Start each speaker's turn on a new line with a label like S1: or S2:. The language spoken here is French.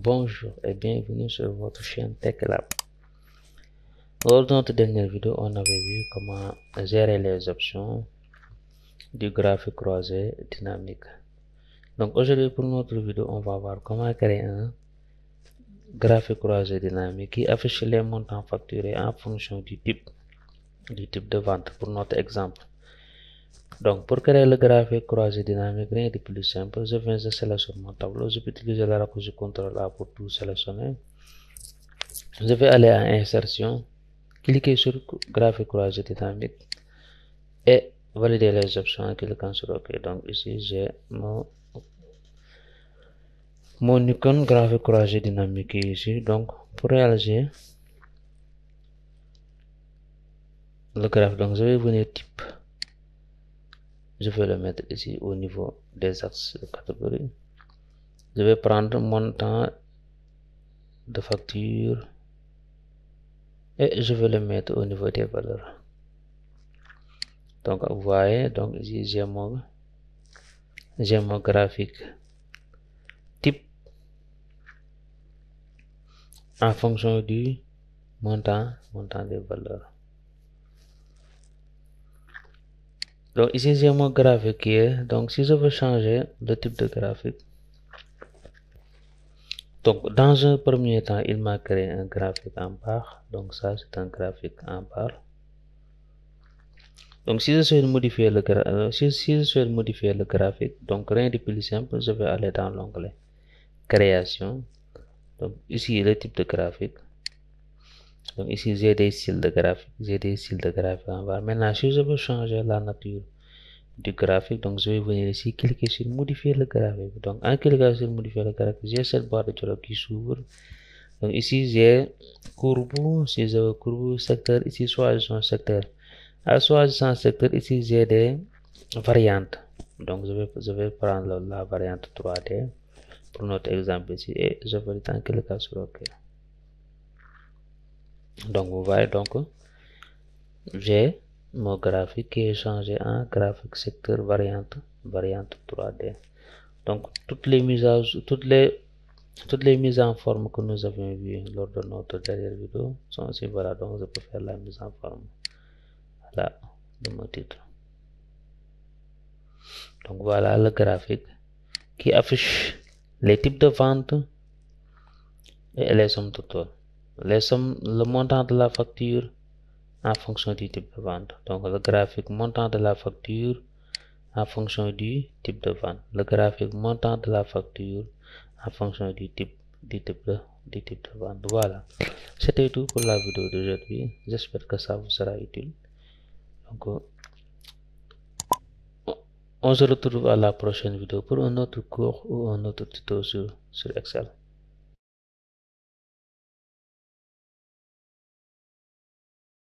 S1: Bonjour et bienvenue sur votre chaîne TechLab. Lors de notre dernière vidéo, on avait vu comment gérer les options du graphique croisé dynamique. Donc aujourd'hui pour notre vidéo, on va voir comment créer un graphique croisé dynamique qui affiche les montants facturés en fonction du type de vente pour notre exemple. Donc pour créer le graphique croisé dynamique, rien de plus simple. Je sélectionne mon tableau, je peux utiliser la raccourci CTRL A pour tout sélectionner. Je vais aller à insertion, cliquer sur graphique croisé dynamique et valider les options en cliquant sur OK. Donc ici j'ai mon icône graphique croisé dynamique ici. Donc pour réaliser le graphique, donc je vais venir type, je vais le mettre ici au niveau des axes de catégorie. Je vais prendre montant de facture et je vais le mettre au niveau des valeurs. Donc vous voyez, donc ici j'ai mon graphique type en fonction du montant des valeurs. Donc ici j'ai mon graphique qui est, donc si je veux changer le type de graphique, donc dans un premier temps il m'a créé un graphique en barre. Donc ça c'est un graphique en barre. Donc si je souhaite modifier le graphique, donc rien de plus simple, je vais aller dans l'onglet création. Donc ici le type de graphique. Donc ici j'ai des styles de graphique, en barre. Maintenant si je veux changer la nature du graphique, donc je vais venir ici cliquer sur modifier le graphique. Donc en cliquant sur modifier le graphique, j'ai cette barre de dialogue qui s'ouvre. Donc ici j'ai courbe, si je veux courbe, secteur, ici choisissons secteur. À choisissant secteur, ici j'ai des variantes. Donc je vais prendre la variante 3D pour notre exemple ici et je vais en cliquant sur OK. Donc vous voyez, donc j'ai mon graphique qui est changé en graphique secteur variante 3D. Donc toutes les mises en forme que nous avons vues lors de notre dernière vidéo sont ici. Voilà, donc je peux faire la mise en forme là de mon titre. Donc voilà le graphique qui affiche les types de vente et les sommes totales. Le montant de la facture en fonction du type de vente. Donc le graphique montant de la facture en fonction du type de vente. Le graphique montant de la facture en fonction du type de vente. Voilà. C'était tout pour la vidéo d'aujourd'hui. J'espère que ça vous sera utile. Donc on se retrouve à la prochaine vidéo pour un autre cours ou un autre tuto sur Excel.